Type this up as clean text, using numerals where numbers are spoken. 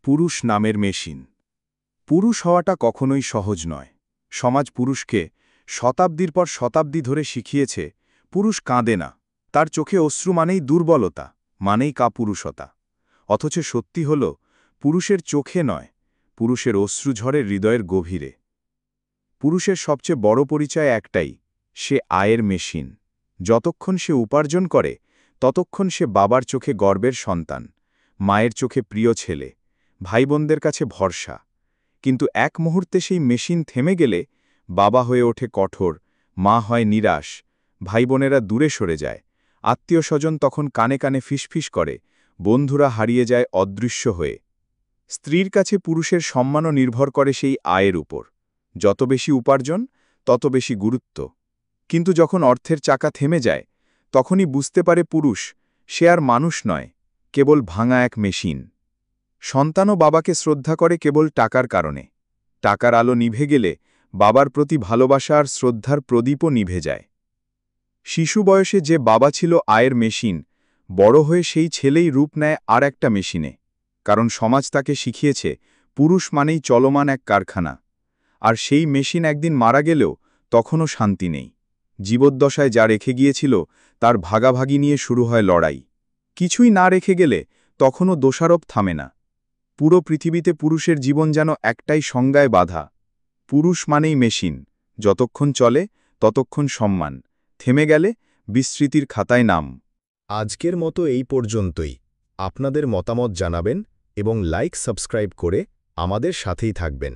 পুরুষ নামের মেশিন। পুরুষ হওয়াটা কখনোই সহজ নয়। সমাজ পুরুষকে শতাব্দীর পর শতাব্দী ধরে শিখিয়েছে পুরুষ কাঁদে না, তার চোখে অশ্রু মানেই দুর্বলতা, মানেই কাপুরুষতা। অথচ সত্যি হল, পুরুষের চোখে নয়, পুরুষের অশ্রু ঝরে হৃদয়ের গভীরে। পুরুষের সবচেয়ে বড় পরিচয় একটাই, সে আয়ের মেশিন। যতক্ষণ সে উপার্জন করে, ততক্ষণ সে বাবার চোখে গর্বের সন্তান, মায়ের চোখে প্রিয় ছেলে, ভাইবোনদের কাছে ভরসা। কিন্তু এক মুহূর্তে সেই মেশিন থেমে গেলে বাবা হয়ে ওঠে কঠোর, মা হয় নিরাশ, ভাইবোনেরা দূরে সরে যায়, আত্মীয়স্বজন তখন কানে কানে ফিসফিস করে, বন্ধুরা হারিয়ে যায় অদৃশ্য হয়ে। স্ত্রীর কাছে পুরুষের সম্মানও নির্ভর করে সেই আয়ের উপর। যত বেশি উপার্জন, তত বেশি গুরুত্ব। কিন্তু যখন অর্থের চাকা থেমে যায়, তখনই বুঝতে পারে পুরুষ, সে আর মানুষ নয়, কেবল ভাঙা এক মেশিন। সন্তানও বাবাকে শ্রদ্ধা করে কেবল টাকার কারণে। টাকার আলো নিভে গেলে বাবার প্রতি ভালোবাসা আর শ্রদ্ধার প্রদীপও নিভে যায়। শিশু বয়সে যে বাবা ছিল আয়ের মেশিন, বড় হয়ে সেই ছেলেই রূপ নেয় আর একটা মেশিনে। কারণ সমাজ তাকে শিখিয়েছে পুরুষ মানেই চলমান এক কারখানা। আর সেই মেশিন একদিন মারা গেলেও তখনও শান্তি নেই। জীবদ্দশায় যা রেখে গিয়েছিল তার ভাগাভাগি নিয়ে শুরু হয় লড়াই। কিছুই না রেখে গেলে তখনও দোষারোপ থামে না। পুরো পৃথিবীতে পুরুষের জীবন যেন একটাই সংজ্ঞায় বাধা। পুরুষ মানেই মেশিন, যতক্ষণ চলে ততক্ষণ সম্মান, থেমে গেলে বিস্মৃতির খাতায় নাম। আজকের মতো এই পর্যন্তই। আপনাদের মতামত জানাবেন এবং লাইক সাবস্ক্রাইব করে আমাদের সাথেই থাকবেন।